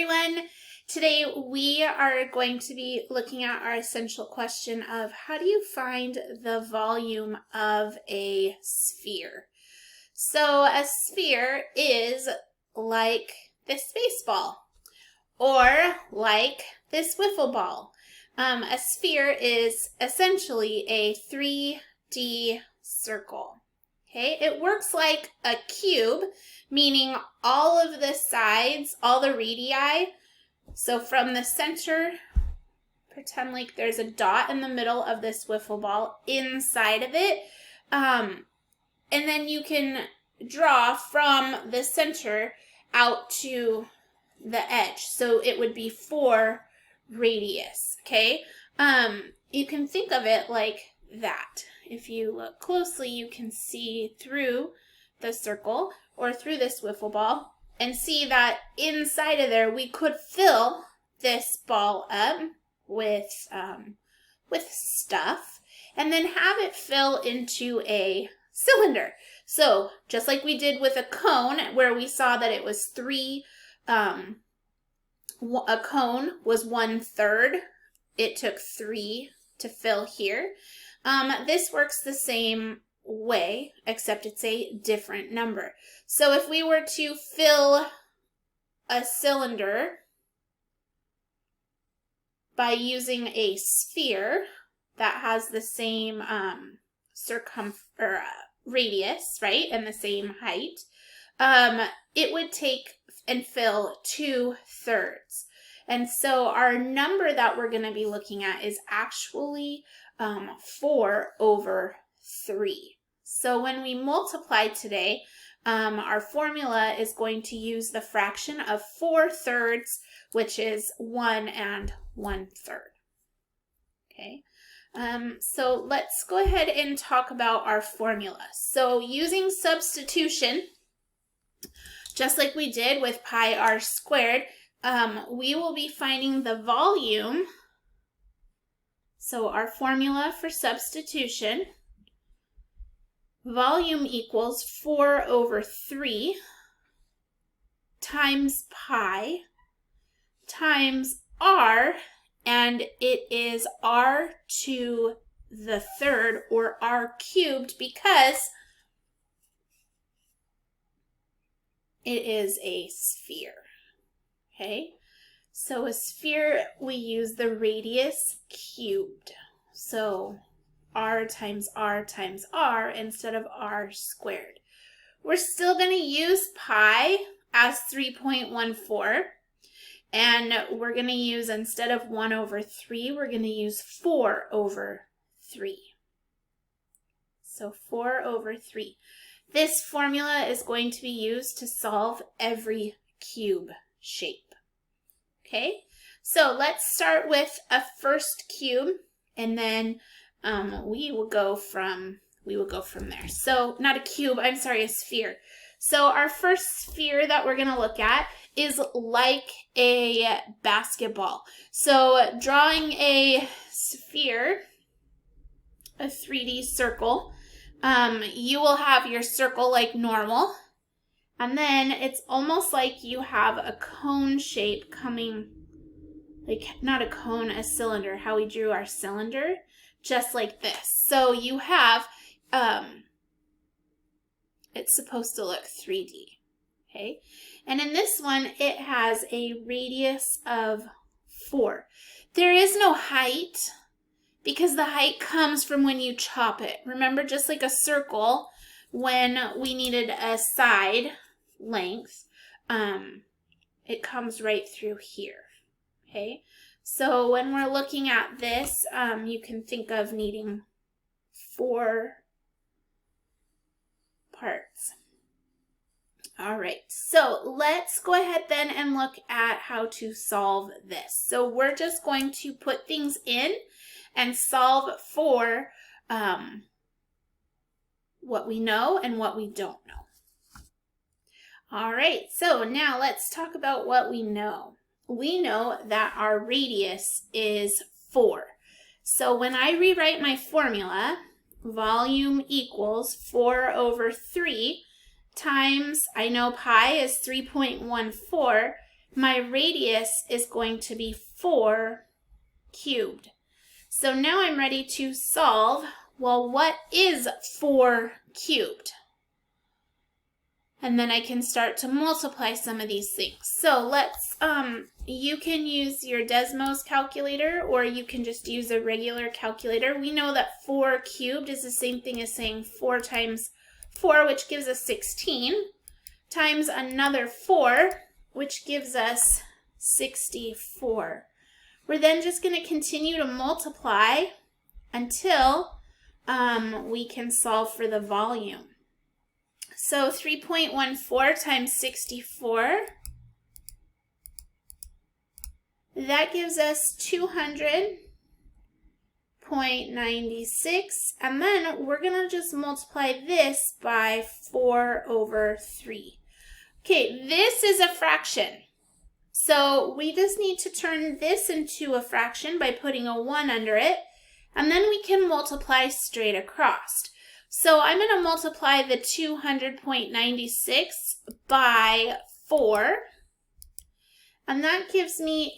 everyone. Today we are going to be looking at our essential question of how do you find the volume of a sphere? So a sphere is like this baseball or like this wiffle ball. A sphere is essentially a 3D circle. Okay, it works like a cube, meaning all of the sides, all the radii. So from the center, pretend like there's a dot in the middle of this wiffle ball inside of it. And then you can draw from the center out to the edge. So it would be 4 radius, okay? You can think of it like that. If you look closely, you can see through the circle or through this wiffle ball and see that inside of there we could fill this ball up with stuff and then have it fill into a cylinder. So just like we did with a cone where we saw that it was a cone was 1/3. It took 3 to fill here. This works the same way, except it's a different number. So if we were to fill a cylinder by using a sphere that has the same radius, right, and the same height, it would take and fill 2/3. And so our number that we're going to be looking at is actually 4/3. So when we multiply today, our formula is going to use the fraction of 4/3, which is 1 1/3. Okay, so let's go ahead and talk about our formula. So using substitution, just like we did with pi r squared, we will be finding the volume. So our formula for substitution, volume equals 4/3 times pi times r, and it is r to the third or r cubed because it is a sphere. Okay, so a sphere, we use the radius cubed. So r times r times r instead of r squared. We're still going to use pi as 3.14. And we're going to use, instead of 1/3, we're going to use 4/3. So 4/3. This formula is going to be used to solve every cube shape. Okay, so let's start with a first cube, and then we will go from there. So not a cube, I'm sorry, a sphere. So our first sphere that we're going to look at is like a basketball. So drawing a sphere, a 3D circle, you will have your circle like normal. And then it's almost like you have a cone shape coming, like not a cone, a cylinder, how we drew our cylinder, just like this. So you have, it's supposed to look 3D, okay? And in this one, it has a radius of 4. There is no height because the height comes from when you chop it. Remember, just like a circle, when we needed a side length, it comes right through here, okay? So when we're looking at this, you can think of needing 4 parts. All right, so let's go ahead then and look at how to solve this. So we're just going to put things in and solve for what we know and what we don't know. All right, so now let's talk about what we know. We know that our radius is 4. So when I rewrite my formula, volume equals 4/3 times, I know pi is 3.14, my radius is going to be 4 cubed. So now I'm ready to solve, well, what is 4 cubed? And then I can start to multiply some of these things. So let's, you can use your Desmos calculator, or you can just use a regular calculator. We know that 4 cubed is the same thing as saying 4 times 4, which gives us 16, times another 4, which gives us 64. We're then just going to continue to multiply until we can solve for the volume. So 3.14 times 64, that gives us 200.96, and then we're going to just multiply this by 4 over 3. Okay, this is a fraction. So we just need to turn this into a fraction by putting a 1 under it, and then we can multiply straight across. So I'm going to multiply the 200.96 by 4, and that gives me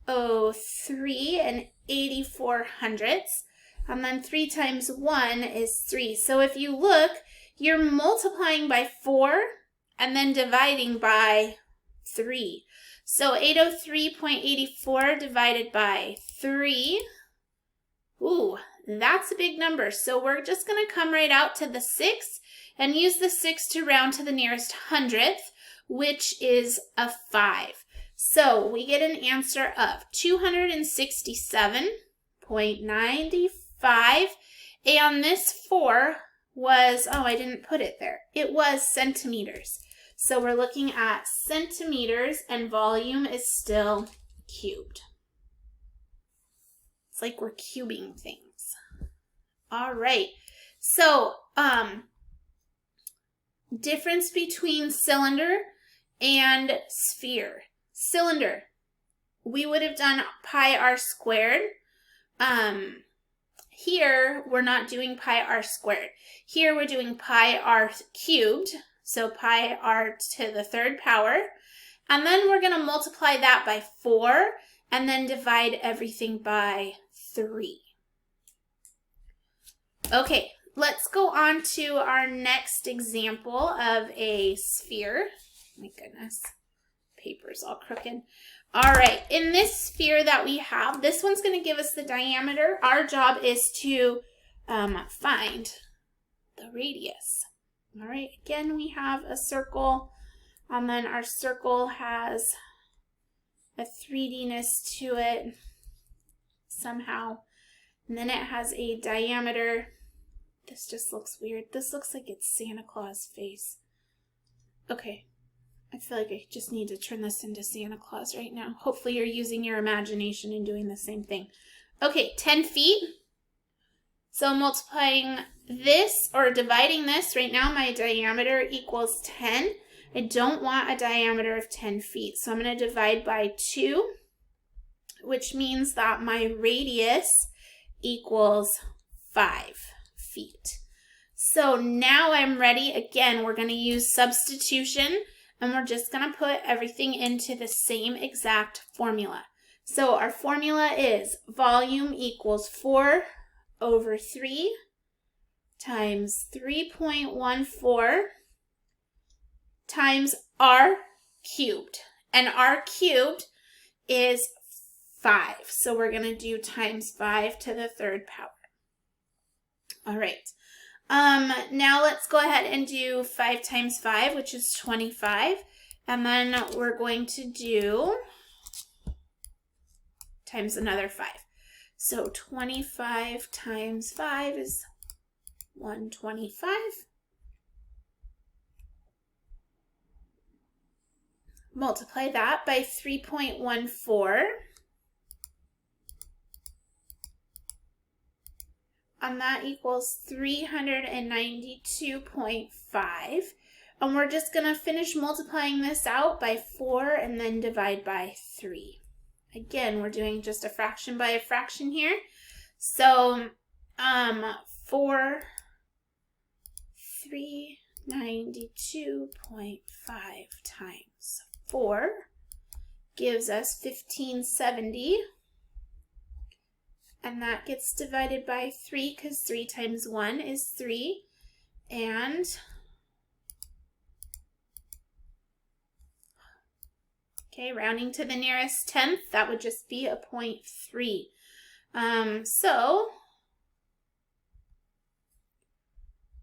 803 and 84 hundredths, and then 3 times 1 is 3. So if you look, you're multiplying by 4 and then dividing by 3. So 803.84 divided by 3, ooh, that's a big number. So we're just going to come right out to the 6 and use the 6 to round to the nearest hundredth, which is a 5. So we get an answer of 267.95. And this 4 was, oh, I didn't put it there. It was centimeters. So we're looking at centimeters, and volume is still cubed. It's like we're cubing things. All right. So, difference between cylinder and sphere. Cylinder, we would have done pi r squared. Here, we're not doing pi r squared. Here, we're doing pi r cubed. So pi r to the 3rd power. And then we're going to multiply that by 4 and then divide everything by 3. Okay, let's go on to our next example of a sphere. My goodness, paper's all crooked. All right, in this sphere that we have, this one's going to give us the diameter. Our job is to find the radius. All right, again, we have a circle, and then our circle has a 3D-ness to it somehow, and then it has a diameter. This just looks weird. This looks like it's Santa Claus' face. Okay, I feel like I just need to turn this into Santa Claus right now. Hopefully you're using your imagination and doing the same thing. Okay, 10 feet. So multiplying this, or dividing this, right now my diameter equals 10. I don't want a diameter of 10 feet, so I'm going to divide by 2, which means that my radius equals 5 feet. So now I'm ready. Again, we're going to use substitution, and we're just going to put everything into the same exact formula. So our formula is volume equals 4 over 3 times 3.14 times r cubed. And r cubed is 5. So we're going to do times 5 to the 3rd power. All right. Now let's go ahead and do 5 times 5, which is 25. And then we're going to do times another 5. So 25 times 5 is 125. Multiply that by 3.14. And that equals 392.5. And we're just going to finish multiplying this out by 4 and then divide by 3. Again, we're doing just a fraction by a fraction here. So, 392.5 times 4 gives us 1570. And that gets divided by 3 because 3 times 1 is 3. And okay, rounding to the nearest tenth, that would just be a 0.3. So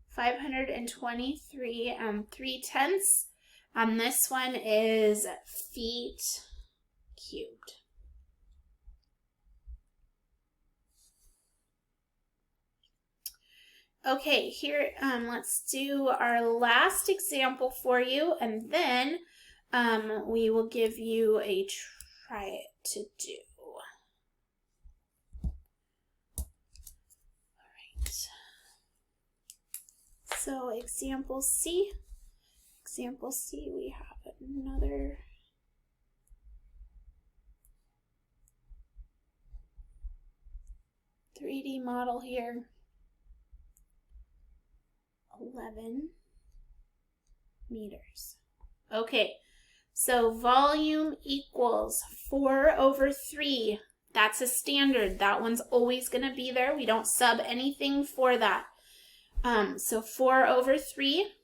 523 and 3/10. And this one is feet cubed. Okay, here, let's do our last example for you, and then we will give you a try it to do. All right. So example C. Example C, we have another (3D) model here. 11 meters. Okay, so volume equals 4/3. That's a standard. That one's always going to be there. We don't sub anything for that. So 4/3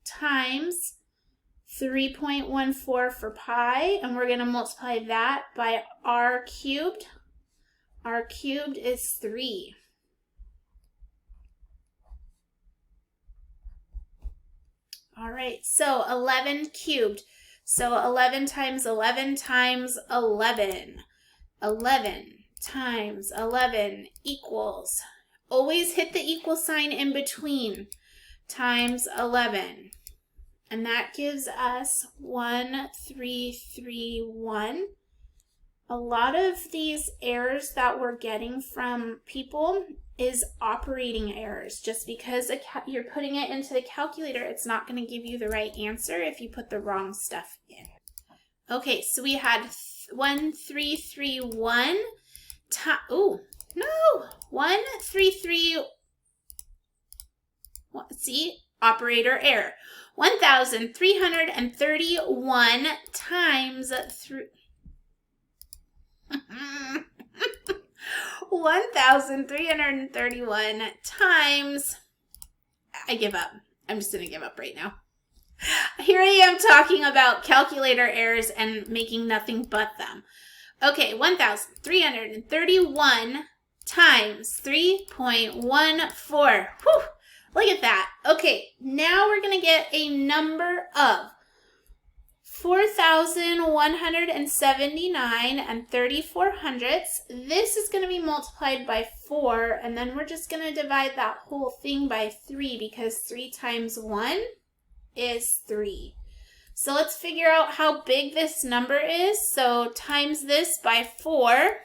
times 3.14 for pi, and we're going to multiply that by r cubed. R cubed is 3. All right, so 11 cubed. So 11 times 11 times 11. 11 times 11 equals, always hit the equal sign in between, times 11. And that gives us 1331. A lot of these errors that we're getting from people is operating errors. Just because you're putting it into the calculator, it's not going to give you the right answer if you put the wrong stuff in. Okay, so we had 1331 oh, no! 133, see? Operator error. 1,331 times 1,331 times, I give up. I'm just going to give up right now. Here I am talking about calculator errors and making nothing but them. Okay, 1,331 times 3.14. Whew, look at that. Okay, now we're going to get a number of 4,179 and 34/100. This is going to be multiplied by 4, and then we're just going to divide that whole thing by 3 because 3 times 1 is 3. So let's figure out how big this number is. So times this by 4,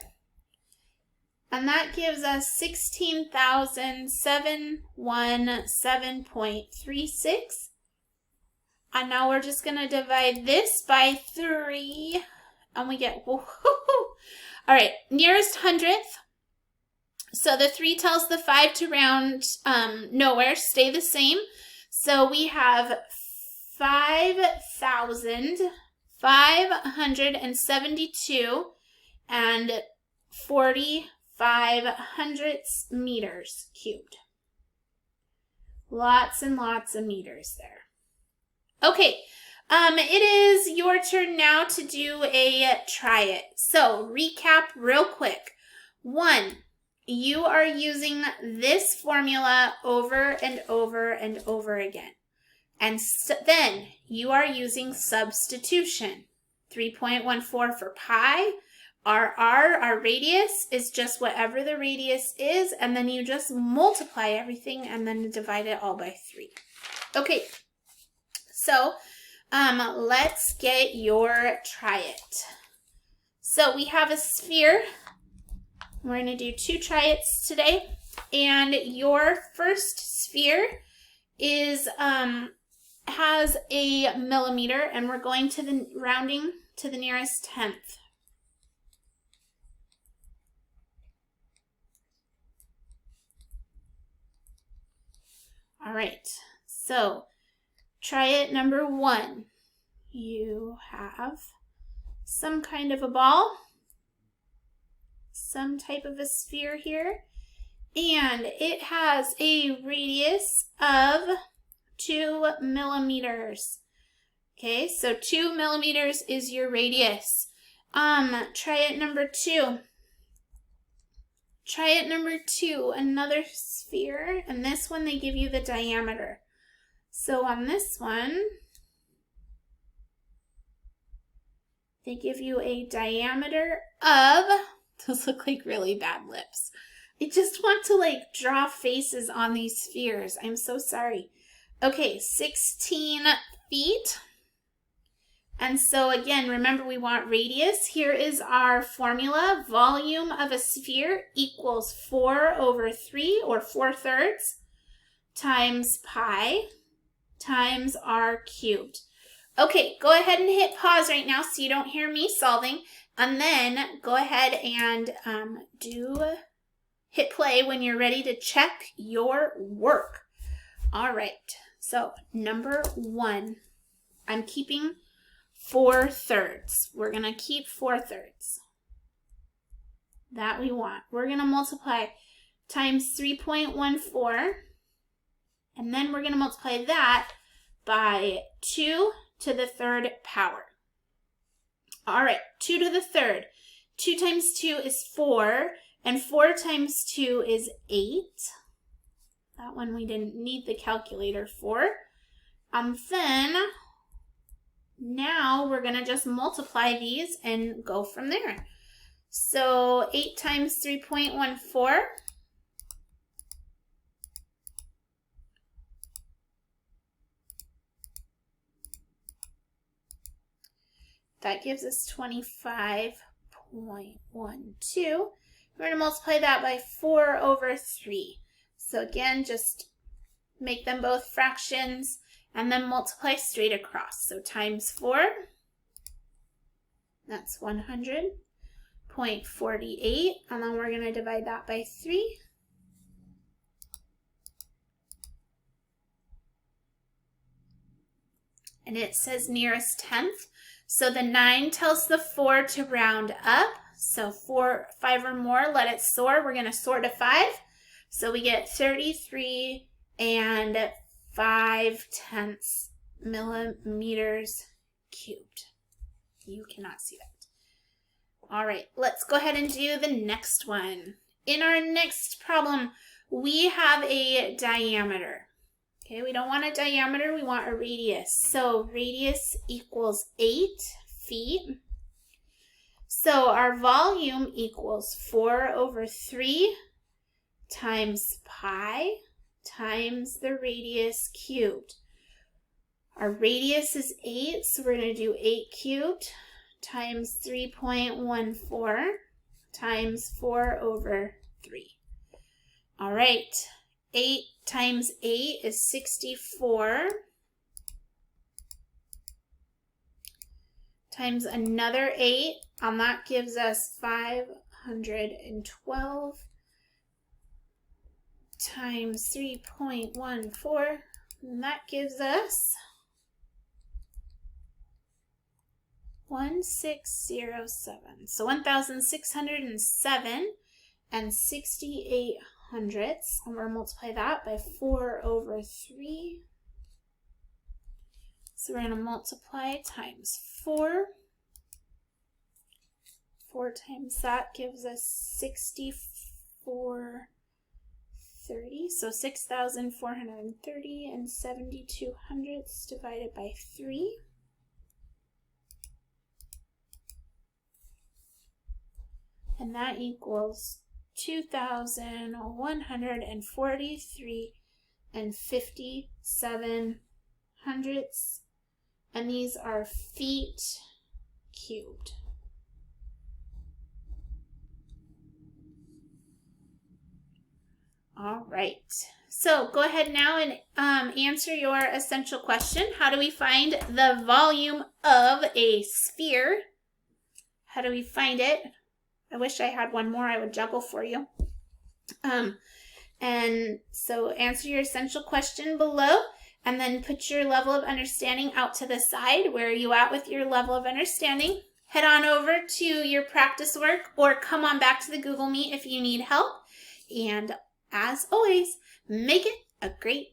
and that gives us 16,717.36. And now we're just going to divide this by 3, and we get, woohoo! All right, nearest hundredth. So the 3 tells the 5 to round nowhere, stay the same. So we have 5,572 and 45/100 meters cubed. Lots and lots of meters there. Okay, it is your turn now to do a try it. So recap real quick. 1, you are using this formula over and over and over again. And then you are using substitution. 3.14 for pi. Our radius is just whatever the radius is, and then you just multiply everything and then divide it all by 3. Okay. So, let's get your try it. So we have a sphere. We're going to do 2 try it's today. And your first sphere is, has a millimeter, and we're going to the rounding to the nearest tenth. All right, so try it number 1. You have some kind of a ball, some type of a sphere here, and it has a radius of 2 millimeters. Okay, so 2 millimeters is your radius. Try it number 2. Try it number 2, another sphere, and this one they give you the diameter. So on this one, they give you a diameter of, those look like really bad lips. I just want to like draw faces on these spheres. I'm so sorry. Okay, 16 feet. And so again, remember we want radius. Here is our formula. Volume of a sphere equals 4/3 or 4/3 times pi times r cubed. Okay, go ahead and hit pause right now so you don't hear me solving. And then go ahead and hit play when you're ready to check your work. All right, so number 1, I'm keeping 4/3. We're going to keep 4/3. That we want. We're going to multiply times 3.14, and then we're going to multiply that by 2 to the 3rd power. All right, 2 to the 3rd. 2 times 2 is 4, and 4 times 2 is 8. That one we didn't need the calculator for. Then, now we're going to just multiply these and go from there. So 8 times 3.14. That gives us 25.12. We're going to multiply that by 4/3. So again, just make them both fractions and then multiply straight across. So times 4, that's 100.48. And then we're going to divide that by 3. And it says nearest tenth. So the 9 tells the 4 to round up. So 5 or more, let it soar. We're going to soar to 5. So we get 33 and 5/10 millimeters cubed. You cannot see that. All right, let's go ahead and do the next one. In our next problem, we have a diameter. Okay, we don't want a diameter, we want a radius. So radius equals 8 feet. So our volume equals 4/3 times pi times the radius cubed. Our radius is 8, so we're going to do 8 cubed times 3.14 times 4/3. All right, 8 times 8 is 64 times another 8, and that gives us 512 times 3.14, and that gives us 1607. So 1,607 and 68 hundredths, and we're going to multiply that by 4/3. So we're going to multiply times 4. 4 times that gives us 6430. So 6,430 and 72 hundredths divided by 3. And that equals 2,143 and 57 hundredths. And these are feet cubed. All right. So go ahead now and answer your essential question. How do we find the volume of a sphere? How do we find it? I wish I had one more I would juggle for you. And so answer your essential question below, and then put your level of understanding out to the side. Where are you at with your level of understanding? head on over to your practice work or come on back to the Google Meet if you need help. And as always, make it a great